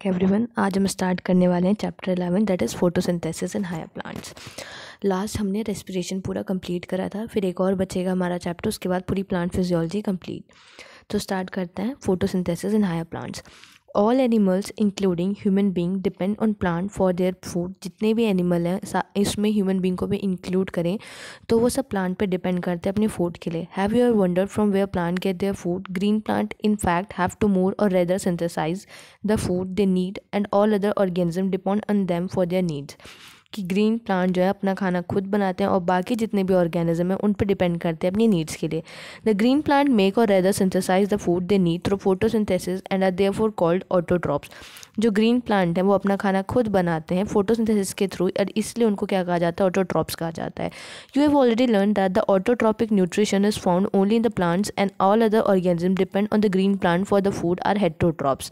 Everyone, आज हम start करने वाले हैं chapter 11 that is photosynthesis in higher plants. Last हमने रेस्पिरेशन पूरा कंप्लीट करा था, फिर एक और बचेगा हमारा चैप्टर, उसके बाद पूरी प्लांट फिजियोलॉजी कंप्लीट। तो स्टार्ट करते हैं photosynthesis in higher plants. All animals including human being depend on plant for their food. जितने भी एनिमल हैं इसमें ह्यूमन बींग को भी इंक्लूड करें तो वो सब प्लांट पे डिपेंड करते हैं अपने फूड के लिए। Have you ever wondered from where plant get their food? Green plant in fact have to more or rather synthesise the food they need and all other organism depend on them for their needs. कि green plant जो है अपना खाना खुद बनाते हैं और बाकी जितने भी ऑर्गेनिज्म हैं उन पर डिपेंड करते हैं अपनी नीड्स के लिए। द ग्रीन प्लांट मेक और rather synthesise the food they need through photosynthesis and are therefore called autotrophs. जो ग्रीन प्लांट हैं वो अपना खाना खुद बनाते हैं फोटोसिंथेसिस के थ्रू और इसलिए उनको क्या कहा जाता है? ऑटोट्रॉप्स कहा जाता है। You have already learn that the autotrophic nutrition is found only in the plants and all other organism depend on the green plant for the food are heterotrophs.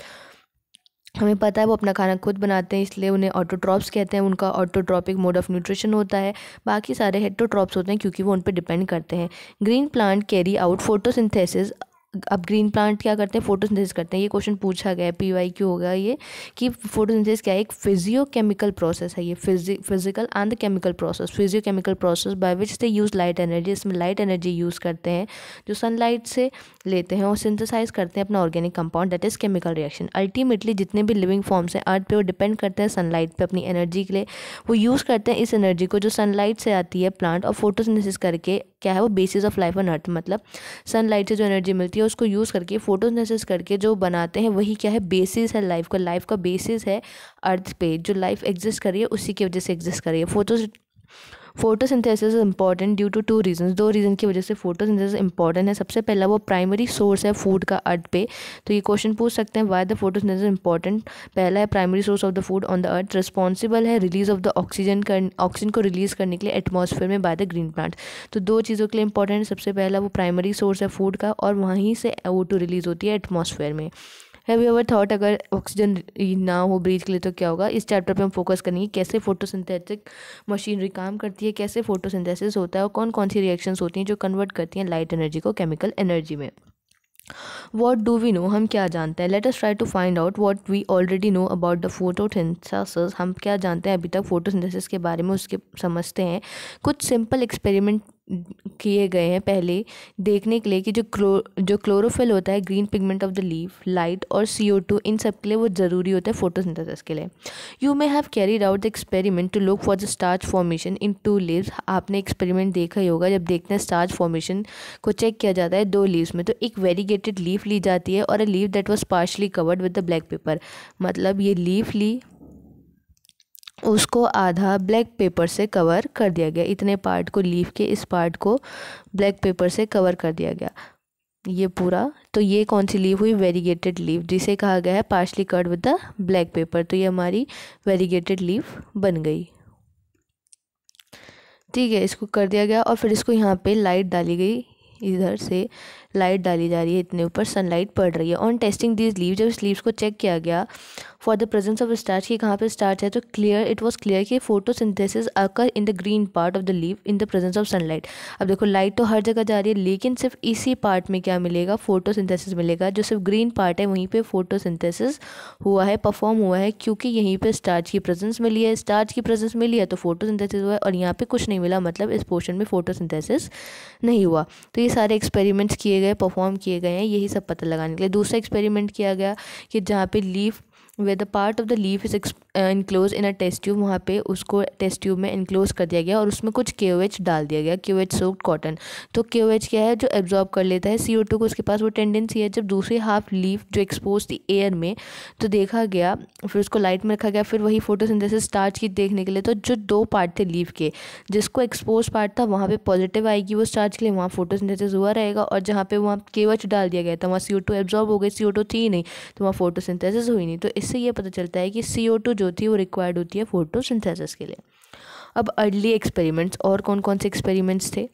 हमें पता है वो अपना खाना खुद बनाते हैं इसलिए उन्हें ऑटोट्रॉप्स कहते हैं। उनका ऑटोट्रॉपिक मोड ऑफ न्यूट्रिशन होता है, बाकी सारे हेटेरोट्रॉप्स होते हैं क्योंकि वो उन पर डिपेंड करते हैं। Green plant carry out photosynthesis. अब ग्रीन प्लांट क्या करते हैं? फोटोसिंथेसिस करते हैं। ये क्वेश्चन पूछा गया है, PYQ होगा ये, कि फोटोसिंथेसिस क्या है? एक फिजियोकेमिकल प्रोसेस है ये, physical and the chemical process. Physiochemical process by which they use light energy. इसमें लाइट एनर्जी यूज़ करते हैं जो सनलाइट से लेते हैं और सिंथेसाइज करते हैं अपना organic compound that is chemical reaction. Ultimately जितने भी लिविंग फॉर्म्स हैं अर्थ पे वो डिपेंड करते हैं सनलाइट पे अपनी एनर्जी के लिए। वो यूज़ करते हैं इस एनर्जी को जो सनलाइट से आती है प्लांट, और फोटोसिंथेसिस करके क्या है वो basis of life on earth, मतलब सनलाइट से जो एनर्जी मिलती है उसको यूज़ करके फोटोसिंथेसिस करके जो बनाते हैं वही क्या है? बेसिस है लाइफ का। लाइफ का बेसिस है अर्थ पे, जो लाइफ एग्जिस्ट कर रही है उसी की वजह से एग्जिस्ट कर रही है। Photosynthesis is important due to two reasons. दो रीज़न की वजह से फोटोसिंथेसिस इंपॉर्टेंट है। सबसे पहला वो प्राइमरी सोर्स है फूड का अर्थ पे। तो ये क्वेश्चन पूछ सकते हैं व्हाई द फोटोसिंथेसिस इंपॉर्टेंट। पहला है primary source of the food on the earth, responsible है रिलीज ऑफ द ऑक्सीजन को रिलीज करने के लिए एटमॉस्फेयर में बाय द ग्रीन प्लांट। तो दो चीज़ों के लिए इंपॉर्टेंट है। सबसे पहला वो प्राइमरी सोर्स है फूड का और वहीं से O2 रिलीज होती है एटमॉस्फेयर में। हैव यू एवर थॉट अगर ऑक्सीजन ना हो ब्रीथ के लिए तो क्या होगा? इस चैप्टर पे हम फोकस करेंगे कैसे फोटोसिंथेटिक मशीनरी काम करती है, कैसे फोटोसिंथेसिस होता है और कौन कौन सी रिएक्शंस होती हैं जो कन्वर्ट करती हैं लाइट एनर्जी को केमिकल एनर्जी में। What do we know? हम क्या जानते हैं? Let us try to find out what we already know about the photosynthesis. हम क्या जानते हैं अभी तक फोटोसिंथेसिस के बारे में, उसके समझते हैं। कुछ सिंपल एक्सपेरिमेंट किए गए हैं पहले देखने के लिए कि जो क्लोरोफिल होता है, green pigment of the leaf, light और CO2, इन सब के लिए वो ज़रूरी होता है फोटोसिंथेसिस के लिए। You may have carried out the experiment to look for the starch formation in 2 leaves. आपने एक्सपेरिमेंट देखा ही होगा, जब देखते हैं स्टार्च फॉर्मेशन को चेक किया जाता है 2 लीव्स में। तो एक वेरीगेटेड लीफ ली जाती है और a leaf that was partially covered with the black pepper. मतलब ये लीफ ली, उसको आधा ब्लैक पेपर से कवर कर दिया गया। इतने पार्ट को, लीफ के इस पार्ट को ब्लैक पेपर से कवर कर दिया गया ये पूरा। तो ये कौन सी लीफ हुई? वेरीगेटेड लीफ, जिसे कहा गया है partially covered with the black pepper. तो ये हमारी वेरीगेटेड लीफ बन गई। ठीक है, इसको कर दिया गया और फिर इसको यहाँ पे लाइट डाली गई, इधर से लाइट डाली जा रही है, इतने ऊपर सनलाइट पड़ रही है। ऑन टेस्टिंग दीज लीव, जब इस लीव्स को चेक किया गया for the presence of starch, कि कहाँ पे स्टार्च है, तो इट वॉज क्लियर कि photosynthesis occur in the green part of the leave in the presence of sunlight. अब देखो लाइट तो हर जगह जा रही है लेकिन सिर्फ इसी पार्ट में क्या मिलेगा? फोटोसिंथेसिस मिलेगा। जो सिर्फ ग्रीन पार्ट है वहीं पे फोटोसिंथेसिस हुआ है, परफॉर्म हुआ है, क्योंकि यहीं पे स्टार्च की प्रेजेंस मिली है। स्टार्च की प्रेजेंस मिली है तो फोटोसिंथेसिस हुआ है, और यहाँ पे कुछ नहीं मिला, मतलब इस पोर्शन में फोटोसिंथेसिस नहीं हुआ। तो ये सारे एक्सपेरिमेंट्स किए गए, परफॉर्म किए गए हैं, यही सब पता लगाने के लिए। दूसरा एक्सपेरिमेंट किया गया कि जहाँ पे leaf where the part of the leaf is enclosed in a test tube, वहाँ पे उसको टेस्ट ट्यूब में इनक्लोज कर दिया गया और उसमें कुछ KOH डाल दिया गया, KOH सोक्ड कॉटन। तो KOH क्या है? जो एब्जॉर्ब कर लेता है CO2 को, उसके पास वो टेंडेंसी है। जब दूसरी हाफ लीफ जो एक्सपोज थी एयर में, तो देखा गया, फिर उसको लाइट में रखा गया, फिर वही फोटोसिंथेसिस स्टार्च की देखने के लिए। तो जो 2 पार्ट थे लीफ के, जिसको एक्सपोज पार्ट था वहाँ पे पॉजिटिव आएगी वो स्टार्च के लिए, वहाँ फोटोसिंथेसिस हुआ रहेगा, और जहाँ पे वहाँ KOH डाल दिया गया था वहाँ CO2 एब्जॉर्ब हो गई, CO2 थी ही नहीं तो वहाँ फोटोसिंथेसिस हुई नहीं। तो इससे ये पता चलता है कि CO2 जो थी वो रिक्वायर्ड होती है फोटोसिंथेसिस के लिए। अब अर्ली एक्सपेरिमेंट्स, और कौन कौन से एक्सपेरिमेंट्स थे?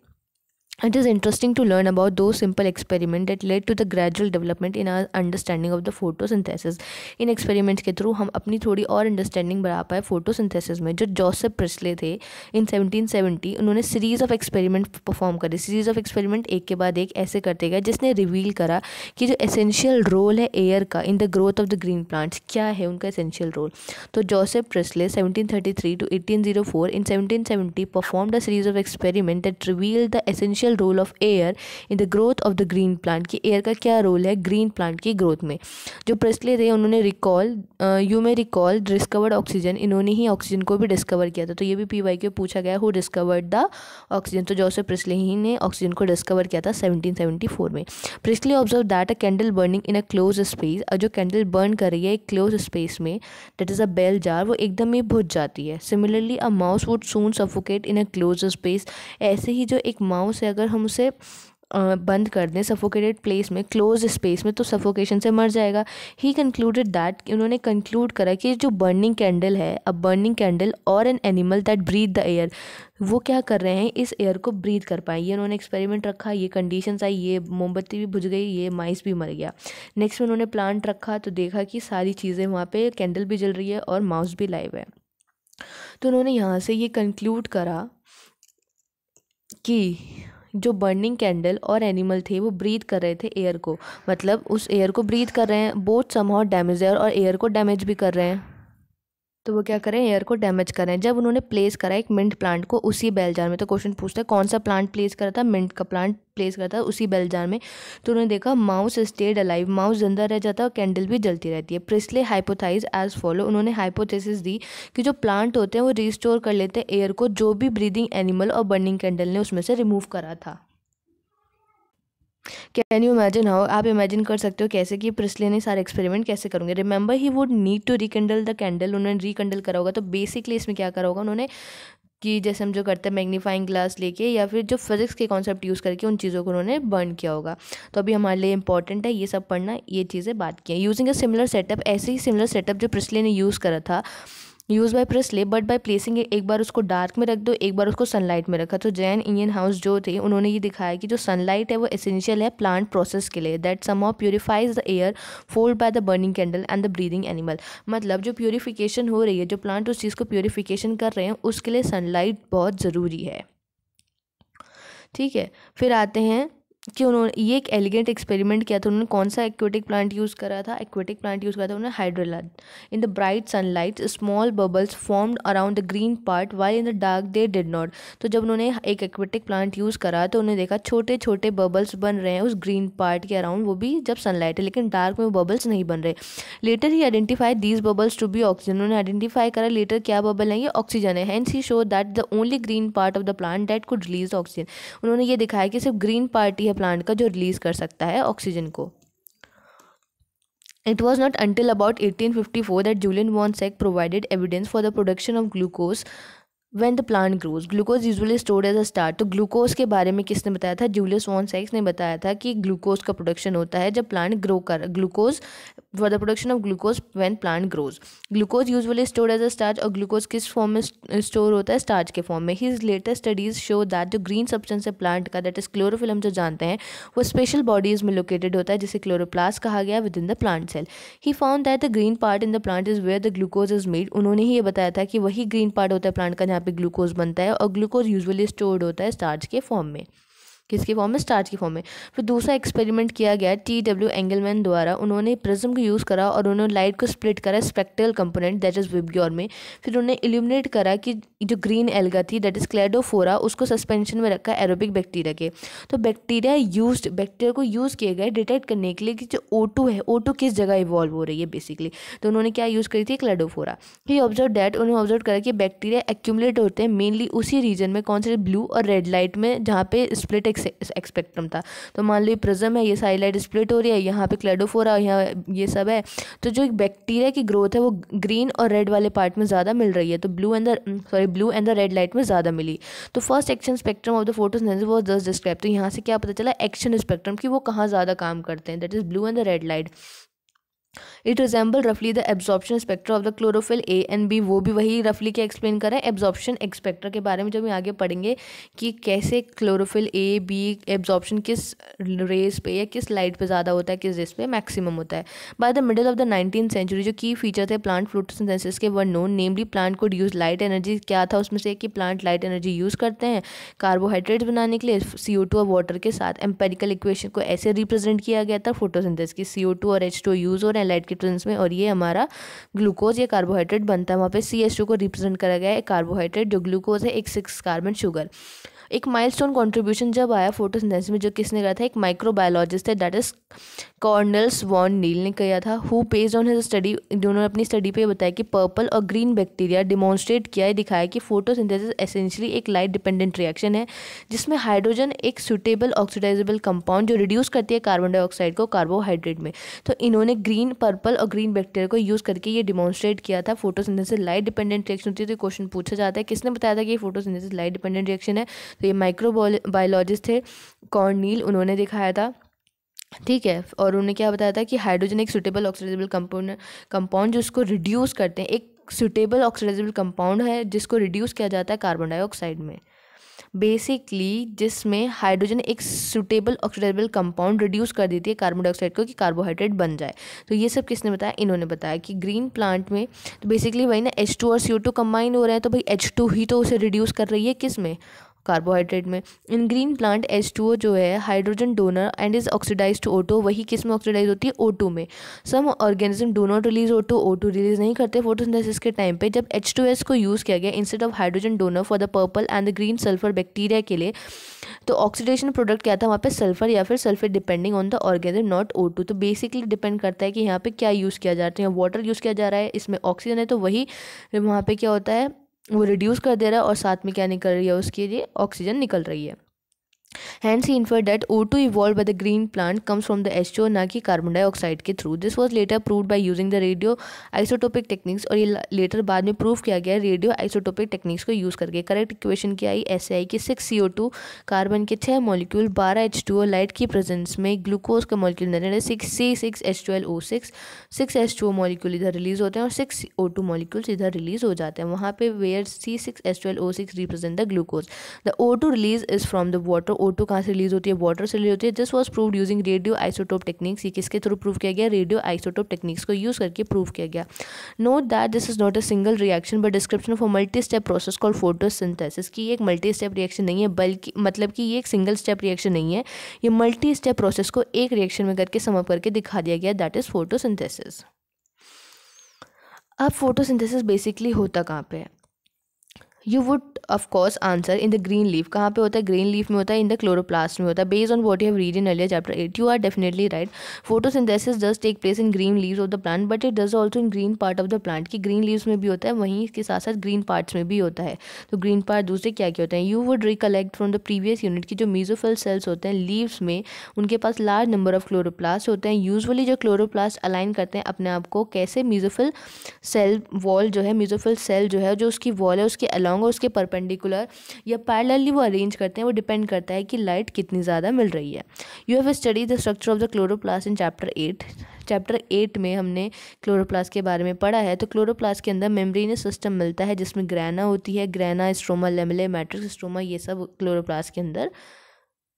It is interesting to learn about those simple experiments that led to the gradual development in our understanding of the photosynthesis. In experiments के थ्रू हम अपनी थोड़ी और अंडरस्टैंडिंग बढ़ा पाए फोटोसिंथेसिस में. जो जोसेफ प्रिस्ले थे इन 1770, उन्होंने सीरीज़ ऑफ एक्सपेरिमेंट परफॉर्म करे. सीरीज़ ऑफ एक्सपेरिमेंट एक के बाद एक ऐसे करते गए जिसने रिवील करा कि जो एसेंशियल रोल है एयर का इन the growth of the green plants, क्या है उनका एसेंशियल रोल. तो Joseph Presley 1733 to 1804 in 1770 performed a series of experiments that revealed the essential role of air in the growth of the green plant, कि air का क्या role है green plant की growth में. जो प्रेस्ले थे उन्होंने you may recall discovered oxygen, इन्होंने ही ऑक्सीजन को भी डिस्कवर किया था. तो ये भी PYQ पूछा गया, हु डिस्कवर्ड द ऑक्सीजन. तो जोसेफ प्रेस्ले ही ने ऑक्सीजन को डिस्कवर किया था 1774 में. Priestley observe that a candle burning in a close space, जो कैंडल बर्न कर रही है एक क्लोज स्पेस में, that is a bell jar, वो एकदम ही बुझ जाती है. Similarly a mouse would soon suffocate in a close space. ऐसे ही जो एक माउस है अगर हम उसे बंद कर दें सफोकेटेड प्लेस में, क्लोज स्पेस में, तो सफोकेशन से मर जाएगा. ही कंक्लूडेड दैट, उन्होंने कंक्लूड करा कि जो बर्निंग कैंडल है, अ बर्निंग कैंडल और an animal that breathe the air, वो क्या कर रहे हैं इस एयर को ब्रीथ कर पाए. ये उन्होंने एक्सपेरिमेंट रखा, ये कंडीशंस आई, ये मोमबत्ती भी बुझ गई, ये माइस भी मर गया. नेक्स्ट में उन्होंने प्लांट रखा तो देखा कि सारी चीज़ें वहाँ पे, कैंडल भी जल रही है और माउस भी लाइव है. तो उन्होंने यहाँ से ये कंक्लूड करा कि जो बर्निंग कैंडल और एनिमल थे वो ब्रीथ कर रहे थे एयर को, मतलब उस एयर को ब्रीथ कर रहे हैं. बोथ समहाउ डैमेज एयर, और एयर को डैमेज भी कर रहे हैं. तो वो क्या करें, एयर को डैमेज करें. जब उन्होंने प्लेस करा एक मिंट प्लांट को उसी बेल जार में, तो क्वेश्चन पूछता है कौन सा प्लांट प्लेस करा था, मिंट का प्लांट प्लेस करा था उसी बेल जार में. तो उन्होंने देखा माउस स्टेड अलाइव, माउस जिंदा रह जाता है और कैंडल भी जलती रहती है. प्रिस्ले हाइपोथाइज एज फॉलो, उन्होंने हाइपोथेसिस दी कि जो प्लांट होते हैं वो रिस्टोर कर लेते हैं एयर को, जो भी ब्रीदिंग एनिमल और बर्निंग कैंडल ने उसमें से रिमूव करा था. कैन यू इमेजिन हाउ, आप इमेजिन कर सकते हो कैसे कि प्रिस्ले ने सारे एक्सपेरिमेंट कैसे करेंगे. Remember he would need to rekindle the candle, उन्होंने रिकंडल करा होगा. तो बेसिकली इसमें क्या करा होगा उन्होंने कि जैसे हम जो करते हैं मैग्नीफाइंग ग्लास लेके या फिर जो फिजिक्स के कॉन्सेप्ट यूज़ करके उन चीज़ों को उन्होंने बर्न किया होगा. तो अभी हमारे लिए इंपॉर्टेंट है ये सब पढ़ना, ये चीज़ें बात की हैं. यूजिंग अ सिमिलर सेटअप, ऐसे ही सिमिलर सेटअप जो प्रिस्ले ने यूज़ करा था, use by Presley, but by placing एक बार उसको डार्क में रख दो, एक बार उसको सनलाइट में रखा. तो जैन इंडियन हाउस जो थे उन्होंने ये दिखाया कि जो सनलाइट है वो एसेंशियल है प्लांट प्रोसेस के लिए, that somehow purifies the air fold by the burning candle and the breathing animal. मतलब जो प्यूरिफिकेशन हो रही है, जो प्लांट उस चीज़ को प्यूरिफिकेशन कर रहे हैं, उसके लिए सनलाइट बहुत ज़रूरी है. ठीक है, फिर आते हैं कि उन्होंने ये एक एलिगेंट एक्सपेरिमेंट किया था. उन्होंने कौन सा एक्वेटिक प्लांट यूज़ करा था, एक्वेटिक प्लांट यूज़ करा था उन्होंने hydrilla. In the bright sunlight small bubbles formed around the green part while in the dark they did not. तो जब उन्होंने एक एक्वेटिक प्लांट यूज़ करा तो उन्होंने देखा छोटे छोटे बबल्स बन रहे हैं उस ग्रीन पार्ट के अराउंड, वो भी जब सनलाइट है, लेकिन डार्क में वो बबल्स नहीं बन रहे. Later he identify these bubbles to be oxygen, उन्होंने आइडेंटिफाई करा लेटर क्या बबल है, ये ऑक्सीजन है. Hence he show that the only green part of the plant that could release oxygen. उन्होंने ये दिखाया कि सिर्फ ग्रीन पार्ट ही है प्लांट का जो रिलीज कर सकता है ऑक्सीजन को. It was not until about 1854 that Julian von Zech provided evidence for the production of glucose when the plant grows. Glucose usually stored as a starch. तो glucose के बारे में किसने बताया था, जूलियस वॉन सेक्स ने बताया था कि ग्लूकोज का प्रोडक्शन होता है जब प्लांट ग्रो कर, glucose for the production of glucose when plant grows. Glucose usually stored as a starch, और ग्लूकोज किस फॉर्म में स्टोर होता है, स्टार्च के फॉर्म में. His latest studies show that जो ग्रीन सब्सटेंस है प्लांट का, दैट इज क्लोरोफिल, हम जो जानते हैं वो स्पेशल बॉडीज में लोकेटेड होता है जिसे क्लोरोप्लास्ट कहा गया within the plant cell. He found that the green part in the plant is where the glucose is made. उन्होंने ही ये बताया था कि वही ग्रीन पार्ट होता है प्लांट का जहाँ पे ग्लूकोज बनता है, और ग्लूकोज यूजुअली स्टोर्ड होता है स्टार्च के फॉर्म में. किसके फॉर्म में, स्टार्च की फॉर्म में. फिर दूसरा एक्सपेरिमेंट किया गया TW एंगलमैन द्वारा. उन्होंने प्रिज्म को यूज़ करा और उन्होंने लाइट को स्प्लिट करा स्पेक्ट्रल कंपोनेंट दैट इज विब्ग्योर में. फिर उन्होंने इल्यूमिनेट करा कि जो ग्रीन एल्गा थी दैट इज क्लेडोफोरा, उसको सस्पेंशन में रखा एरोबिक बैक्टीरिया के. तो बैक्टीरिया को यूज़ किए गए डिटेक्ट करने के लिए कि जो O2 है, O2 किस जगह इवॉल्व हो रही है बेसिकली. तो उन्होंने क्या यूज़ करी थी, क्लेडोफोरा. ही ऑब्जर्व दैट, उन्होंने ऑब्जर्व करा कि बैक्टीरिया एक्यूमुलेट होते हैं मेनली उसी रीजन में, कौन से, ब्लू और रेड लाइट में, जहाँ पे स्प्लिट एक्सपेक्ट्रम था. तो मान लो ये प्रिज्म है, ये सारी लाइट स्प्लिट हो रही है, यहाँ पे क्लेडोफोरा, यहाँ ये सब है. तो जो बैक्टीरिया की ग्रोथ है वो ग्रीन और रेड वाले पार्ट में ज़्यादा मिल रही है. तो blue and the red light में ज़्यादा मिली. तो first action spectrum of the photosynthesis was just describe. तो यहाँ से क्या पता चला, एक्शन स्पेक्ट्रम की वो कहाँ ज़्यादा काम करते हैं, that is blue and the red light. It resemble रफली the absorption spectra of the chlorophyll A and B. वो भी वही रफली क्या एक्सप्लेन कर रहे हैं, एब्जॉर्प्शन स्पेक्ट्रा के बारे में, जब हम आगे पढ़ेंगे कि कैसे क्लोरोफिल ए बी एब्जॉर्प्शन किस रेस पे या किस लाइट पे ज़्यादा होता है, किस रेस पे मैक्सिमम होता है। By the middle of the 19th century जो की फीचर थे प्लांट फोटोसिंथेसिस के were known, namely plant could use light energy. क्या था उसमें से कि प्लांट लाइट एनर्जी यूज़ करते हैं कार्बोहाइड्रेट्स बनाने के लिए CO2 और वाटर के साथ। एम्पेरिकल इक्वेशन को ऐसे रिप्रेजेंट किया गया था फोटोसिंथेसिस की, CO2 और H2 यूज़ हो रहे हैं लाइट के प्रेजेंस में, और ये हमारा ग्लूकोज या कार्बोहाइड्रेट बनता है। वहाँ पे CH2 को रिप्रेजेंट करा गया है कार्बोहाइड्रेट, जो ग्लूकोज है एक 6 कार्बन शुगर। एक माइलस्टोन कंट्रीब्यूशन जब आया फोटोसिंथेसिस में, जो किसने करा था, एक माइक्रोबायोलॉजिस्ट है, दैट इज कॉर्नेल्स वॉन नील ने किया था। Who based on his study, उन्होंने अपनी स्टडी पे बताया कि पर्पल और ग्रीन बैक्टीरिया डिमॉन्स्ट्रेट किया है, दिखाया कि फोटोसिंथेसिस एसेंशियली एक लाइट डिपेंडेंट रिएक्शन है जिसमें हाइड्रोजन एक सुटेबल ऑक्सीडाइजेबल कंपाउंड जो रिड्यूस करती है कार्बन डाइऑक्साइड को कार्बोहाइड्रेट में। तो इन्होंने ग्रीन, पर्पल और ग्रीन बैक्टीरिया को यूज़ करके ये डिमॉन्स्ट्रेट किया था फोटोसिंथेसिस लाइट डिपेंडेंट रिएक्शन होती है। तो क्वेश्चन पूछा जाता है किसने बताया था कि फोटोसिंथेसिस लाइट डिपेंडेंट रिएक्शन है, तो ये माइक्रोबायोलॉजिस्ट थे कॉर्नील, उन्होंने दिखाया था। ठीक है, और उन्होंने क्या बताया था कि हाइड्रोजन एक सुटेबल ऑक्सीडाइजेबल कंपाउंड जिसको रिड्यूस करते हैं, एक सुटेबल ऑक्सीडाइजेबल कंपाउंड है जिसको रिड्यूस किया जाता है कार्बन डाइऑक्साइड में। बेसिकली जिसमें हाइड्रोजन एक सुटेबल ऑक्सीडाइजेबल कंपाउंड रिड्यूस कर देती है कार्बन डाइऑक्साइड को कि कार्बोहाइड्रेट बन जाए। तो ये सब किसने बताया, इन्होंने बताया कि ग्रीन प्लांट में तो बेसिकली वही ना, H2 और CO2 कंबाइन हो रहे हैं, तो भाई H2 ही तो उसे रिड्यूस कर रही है किस में, कार्बोहाइड्रेट में। इन ग्रीन प्लांट H2O जो है hydrogen donor and is oxidise to O2, वही किस में ऑक्सीडाइज होती है, O2 में। Some organism do not release O2 release नहीं करते फोटोसिंथेसिस के टाइम पे। जब H2S को यूज़ किया गया instead of hydrogen donor for the purple and the green sulphur bacteria के लिए, तो ऑक्सीडेशन प्रोडक्ट क्या था वहाँ पे, सल्फर या फिर sulphur depending on the organism not O2। तो बेसिकली डिपेंड करता है कि यहाँ पे क्या यूज़ किया जा रहा है, यहाँ वाटर यूज़ किया जा रहा है, इसमें ऑक्सीजन है, तो वही वहाँ पे क्या होता है, वो रिड्यूस कर दे रहा है और साथ में क्या निकल रही है, उसके लिए ऑक्सीजन निकल रही है। Hence he inferred that O2 evolved by the green plant comes from the H2O, ना कि कार्बन डाइऑक्साइड के through. This was later proved by using the radio isotopic techniques, और ये लेटर बाद में प्रूव किया गया रेडियो आइसोटोपिक टेक्निक्स को यूज़ करके। करेक्ट इक्वेशन क्या आई, ऐसे आई कि 6 CO2 कार्बन के 6 मॉलिक्यूल 12 H2O लाइट की प्रेजेंस में ग्लूकोज का मॉलिक्यूल अंदर है 6C6H12O6, 6 H2O मॉलिक्यूल इधर रिलीज होते हैं और 6 O2 मॉलिक्यूल्स इधर रिलीज हो जाते हैं। वहाँ पे where C6H12O6 represent the glucose. The O2 release is from the water, O2 कहाँ से रिलीज होती है, वाटर से रिलीज होती है। This was proved using radio isotope techniques, ये किसके थ्रू प्रूव किया गया, रेडियो आइसोटोप टेक्निक्स को यूज करके प्रूव किया गया। Note that this is not a single reaction but description of a multi step process called photosynthesis, की एक मल्टी स्टेप रिएक्शन नहीं है, बल्कि मतलब कि ये एक सिंगल स्टेप रिएक्शन नहीं है, ये मल्टी स्टेप प्रोसेस को एक रिएक्शन में करके समअप करके दिखा दिया गया, दैट इज फोटोसिंथेसिस। अब फोटोसिंथेसिस बेसिकली होता कहाँ पे है, you would of course answer in the green leaf. कहाँ पे होता है, ग्रीन लीफ में होता है, इन द क्लोरोप्लास्ट में होता है। Based on what you have read in earlier chapter 8, you are definitely right. Photosynthesis does take place in green leaves of the plant but it does also in green part of the plant, की green leaves में भी होता है, वहीं इसके साथ साथ green parts में भी होता है। तो ग्रीन पार्ट दूसरे क्या क्या होते हैं, you would recollect from the previous unit की जो मीजोफिल सेल्स होते हैं लीव्स में, उनके पास लार्ज नंबर ऑफ क्लोरोप्लास्ट होते हैं। यूजुअली जो क्लोरोप्लास्ट अलाइन करते हैं अपने आप को कैसे, मीजोफिल सेल वॉल जो है, मीजोफिल सेल जो है जो उसकी वॉल है उसके अलॉन्ग और उसके परपेंडिकुलर या पैरेलली वो अरेंज करते हैं, वो डिपेंड करता है कि लाइट कितनी ज़्यादा मिल रही है। You have study the structure of the chloroplast in chapter 8। Chapter 8 में हमने क्लोरोप्लास्ट के बारे में पढ़ा है। तो क्लोरोप्लास्ट के अंदर मेम्ब्रेनस सिस्टम मिलता है जिसमें ग्रेना होती है, grana, stroma, lamellae, matrix, stroma, ये सब क्लोरोप्लास्ट के अंदर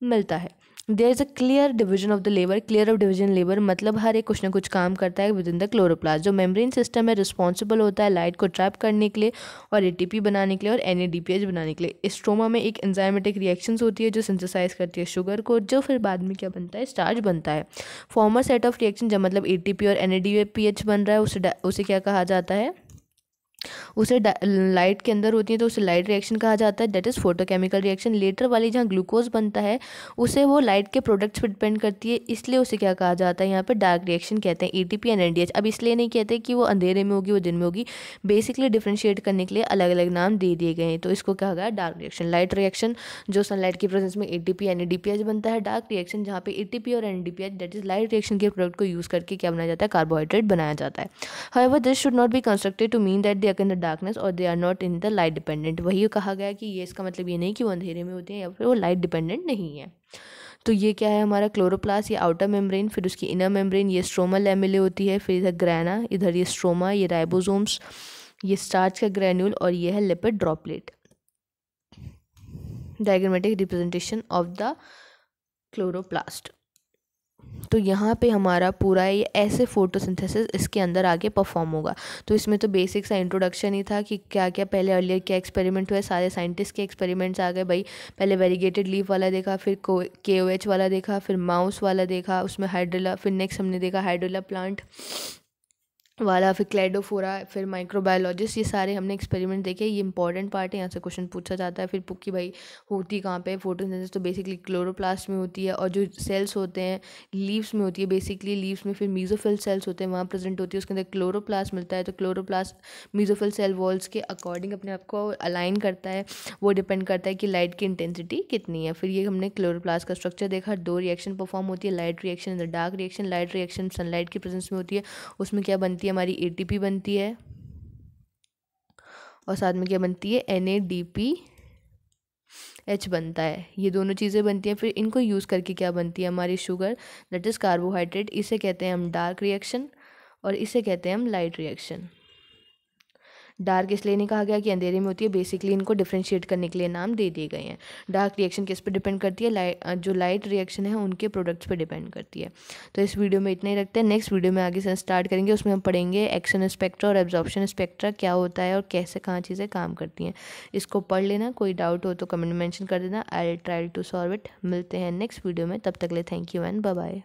मिलता है। There is a clear division of the labour, clear of division labour मतलब हर एक कुछ ना कुछ काम करता है विद इन द क्लोरोप्लास्ट। जो मेम्ब्रेन सिस्टम है रिस्पॉन्सिबल होता है लाइट को ट्रैप करने के लिए और ATP बनाने के लिए और NADPH बनाने के लिए। स्ट्रोमा में एक एंजाइमेटिक रिएक्शंस होती है जो सिंथेसाइज करती है शुगर को, जो फिर बाद में क्या बनता है, स्टार्च बनता है। फॉर्मर सेट ऑफ रिएक्शन जब मतलब ATP और NADPH बन रहा है उसे क्या कहा जाता है, उसे लाइट के अंदर होती है तो उसे लाइट रिएक्शन कहा जाता है, that is photochemical reaction. Later वाली जहाँ ग्लूकोज बनता है उसे वो लाइट के प्रोडक्ट्स पर डिपेंड करती है, इसलिए उसे क्या कहा जाता है, यहाँ पर डार्क रिएक्शन कहते हैं, ATP एंड NADH। अब इसलिए नहीं कहते कि वो अंधेरे में होगी वो दिन में होगी, बेसिकली डिफ्रेंशिएट करने के लिए अलग अलग नाम दे दिए गए हैं। तो इसको कहा गया डार्क रिएक्शन। लाइट रिएक्शन जो सनलाइट की प्रेजेंस में ATP NADPH बनता है। डार्क रिएक्शन जहाँ पे ATP और NADPH that is light reaction के प्रोडक्ट को यूज़ करके क्या बनाया जाता है, कार्बोहाइड्रेट बनाया जाता है। However this should not be constructed to mean that they are in the darkness or they are not in the light dependent. वही कहा गया कि ये इसका मतलब ये नहीं कि वो अंधेरे में होते हैं या फिर वो लाइट डिपेंडेंट नहीं है। तो ये क्या है हमारा क्लोरोप्लास्ट, ये आउटर मेम्ब्रेन, फिर उसकी इनर मेम्ब्रेन, ये स्ट्रोमा लैमेले होती है, फिर इधर ग्रैना, इधर ये स्ट्रोमा, ये राइबोसोम्स, ये स्टार्च का ग्रैन्यूल, और ये है lipid droplet. Diagrammatic representation of the chloroplast. तो यहाँ पे हमारा पूरा ये ऐसे फोटोसिंथेसिस इसके अंदर आगे परफॉर्म होगा। तो इसमें तो बेसिक सा इंट्रोडक्शन ही था कि क्या क्या पहले अर्लियर क्या एक्सपेरिमेंट हुए, सारे साइंटिस्ट के एक्सपेरिमेंट्स आ गए भाई। पहले वेरीगेटेड लीफ वाला देखा, फिर KOH वाला देखा, फिर माउस वाला देखा, उसमें हाइड्रोला, फिर नेक्स्ट हमने देखा हाइड्रोला प्लांट वाला, फिर क्लेडोफोरा, फिर माइक्रोबायोलॉजिस्ट, ये सारे हमने एक्सपेरिमेंट देखे। ये इंपॉर्टेंट पार्ट है, यहाँ से क्वेश्चन पूछा जाता है। फिर पुक्की भाई होती कहाँ पे फोटोसिंथेसिस, तो बेसिकली क्लोरोप्लास्ट में होती है, और जो सेल्स होते हैं लीव्स में होती है, बेसिकली लीव्स में फिर मीजोफिल सेल्स होते हैं, वहाँ प्रेजेंट होती है, उसके अंदर क्लोरोप्लास्ट मिलता है। तो क्लोरोप्लास्ट मीजोफिल सेल वॉल्स के अकॉर्डिंग अपने आप को अलाइन करता है, वो डिपेंड करता है कि लाइट की इंटेंसिटी कितनी है। फिर ये हमने क्लोरोप्लास्ट का स्ट्रक्चर देखा, 2 रिएक्शन परफॉर्म होती है, light reaction and dark reaction. Light reaction sunlight की प्रेजेंस में होती है, उसमें क्या बनती है हमारी ATP बनती है, और साथ में क्या बनती है NADPH बनता है, ये दोनों चीज़ें बनती हैं। फिर इनको यूज़ करके क्या बनती है हमारी शुगर, दैट इज़ कार्बोहाइड्रेट। इसे कहते हैं हम डार्क रिएक्शन, और इसे कहते हैं हम लाइट रिएक्शन। डार्क इसलिए नहीं कहा गया कि अंधेरे में होती है, बेसिकली इनको डिफ्रेंशिएट करने के लिए नाम दे दिए गए हैं। डार्क रिएक्शन किस पे डिपेंड करती है, जो लाइट रिएक्शन है उनके प्रोडक्ट्स पे डिपेंड करती है। तो इस वीडियो में इतना ही रखते हैं, नेक्स्ट वीडियो में आगे से स्टार्ट करेंगे, उसमें हम पढ़ेंगे एक्शन स्पेक्ट्रा और एब्जॉर्प्शन स्पेक्ट्रा क्या होता है और कैसे कहाँ चीज़ें काम करती हैं। इसको पढ़ लेना, कोई डाउट हो तो कमेंट में मेंशन कर देना, I will try to solve it. मिलते हैं नेक्स्ट वीडियो में, तब तक ले thank you and bye bye.